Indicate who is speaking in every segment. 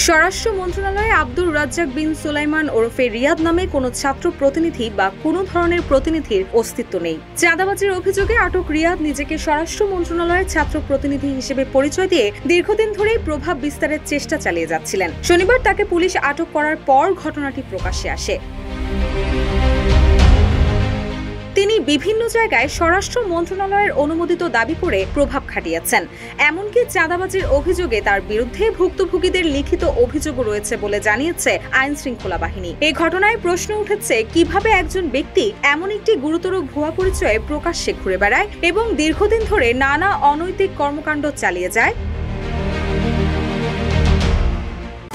Speaker 1: স্বরাষ্ট্র মন্ত্রণালয়ে আব্দুর রাজ্জাক বিন সুলাইমান ওরফে রিয়াদ নামে কোনো ছাত্র প্রতিনিধি বা কোনো ধরনের প্রতিনিধির অস্তিত্ব নেই। চাঁদাবাজির অভিযোগে আটক রিয়াদ নিজেকে স্বরাষ্ট্র মন্ত্রণালয়ের ছাত্র প্রতিনিধি হিসেবে পরিচয় দিয়ে দীর্ঘদিন ধরেই প্রভাব বিস্তারের চেষ্টা চালিয়ে যাচ্ছিলেন। শনিবার তাকে পুলিশ আটক করার পর ঘটনাটি প্রকাশ্যে আসে। তিনি বিভিন্ন জায়গায় স্বরাষ্ট্র মন্ত্রণালয়ের অনুমোদিত দাবি করে প্রভাব খাটিয়েছেন। এমনকি চাঁদাবাজির অভিযোগে তার বিরুদ্ধে ভুক্তভোগীদের লিখিত অভিযোগও রয়েছে বলে জানিয়েছে আইন শৃঙ্খলা বাহিনী। এই ঘটনায় প্রশ্ন উঠেছে, কিভাবে একজন ব্যক্তি এমন একটি গুরুতর ভুয়া পরিচয়ে প্রকাশ্যে ঘুরে বেড়ায় এবং দীর্ঘদিন ধরে নানা অনৈতিক কর্মকাণ্ড চালিয়ে যায়।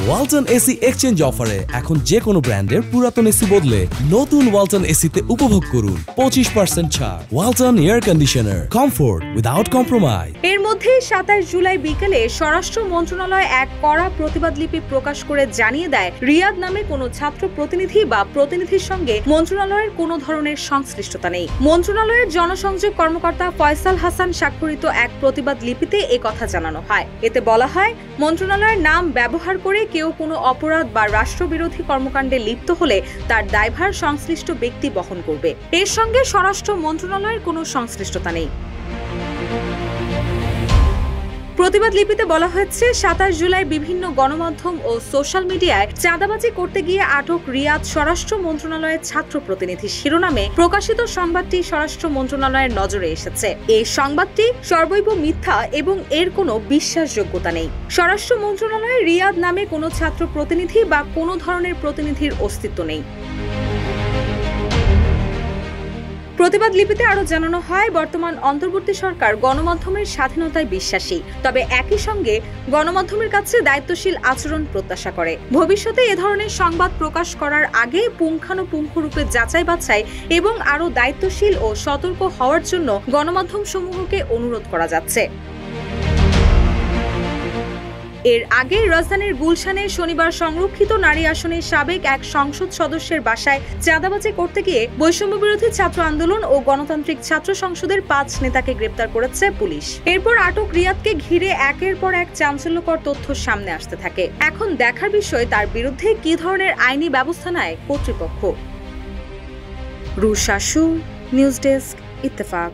Speaker 2: ওয়ালটন এসি এক্সচেঞ্জ অফারে এখন যে কোনো ব্র্যান্ডের পুরাতন এসি বদলে নতুন ওয়ালটন এসিতে উপভোগ করুন 25% ছাড়। Walton air conditioner, comfort without compromise.
Speaker 1: এর মধ্যে 27 জুলাই বিকেলে স্বরাষ্ট্র মন্ত্রণালয় এক কড়া প্রতিবাদ লিপি প্রকাশ করে জানিয়ে দেয়, রিয়াদ নামে কোনো ছাত্র প্রতিনিধি বা প্রতিনিধির সঙ্গে মন্ত্রণালয়ের কোনো ধরনের সংশ্লিষ্টতা নেই। মন্ত্রণালয়ের জনসংযোগ কর্মকর্তা ফয়সাল হাসান স্বাক্ষরিত এক প্রতিবাদ লিপিতে একথা জানানো হয়। এতে বলা হয়, মন্ত্রণালয়ের নাম ব্যবহার করে কেউ কোনো অপরাধ বা রাষ্ট্রবিরোধী কর্মকাণ্ডে লিপ্ত হলে তার দায়ভার সংশ্লিষ্ট ব্যক্তি বহন করবে। এর সঙ্গে স্বরাষ্ট্র মন্ত্রণালয়ের কোনো সংশ্লিষ্টতা নেই। প্রতিবাদ লিপিতে বলা হয়েছে, 27 জুলাই বিভিন্ন গণমাধ্যম ও সোশ্যাল মিডিয়ায় চাঁদাবাজি করতে গিয়ে আটক রিয়াদ স্বরাষ্ট্র মন্ত্রণালয়ের ছাত্র প্রতিনিধি শিরোনামে প্রকাশিত সংবাদটি স্বরাষ্ট্র মন্ত্রণালয়ের নজরে এসেছে। এই সংবাদটি সর্বৈব মিথ্যা এবং এর কোনো বিশ্বাসযোগ্যতা নেই। স্বরাষ্ট্র মন্ত্রণালয়ে রিয়াদ নামে কোনো ছাত্র প্রতিনিধি বা কোনো ধরনের প্রতিনিধির অস্তিত্ব নেই। প্রতিবাদ লিপিতে আরো জানানো হয়, বর্তমান অন্তর্বর্তী সরকার গণমাধ্যমের স্বাধীনতায় বিশ্বাসী, তবে একই সঙ্গে গণমাধ্যমের কাছে দায়িত্বশীল আচরণ প্রত্যাশা করে। ভবিষ্যতে এ ধরনের সংবাদ প্রকাশ করার আগে পুঙ্খানুপুঙ্খরূপে যাচাই বাছাই এবং আরো দায়িত্বশীল ও সতর্ক হওয়ার জন্য গণমাধ্যম সমূহকে অনুরোধ করা যাচ্ছে। এর আগে রাজধানীর গুলশানে শনিবার সংরক্ষিত নারী আসনের সাবেক এক সংসদ সদস্যের বাসায় চাঁদাবাজি করতে গিয়ে বৈষম্য বিরোধী ছাত্র আন্দোলন ও গণতান্ত্রিক ছাত্র সংসদের 5 নেতাকে গ্রেপ্তার করেছে পুলিশ। এরপর আটক রিয়াদকে ঘিরে একের পর এক চাঞ্চল্যকর তথ্য সামনে আসতে থাকে। এখন দেখার বিষয় তার বিরুদ্ধে কি ধরনের আইনি ব্যবস্থা নেয় কর্তৃপক্ষ। রুশাসু, নিউজ ডেস্ক, ইত্তেফাক।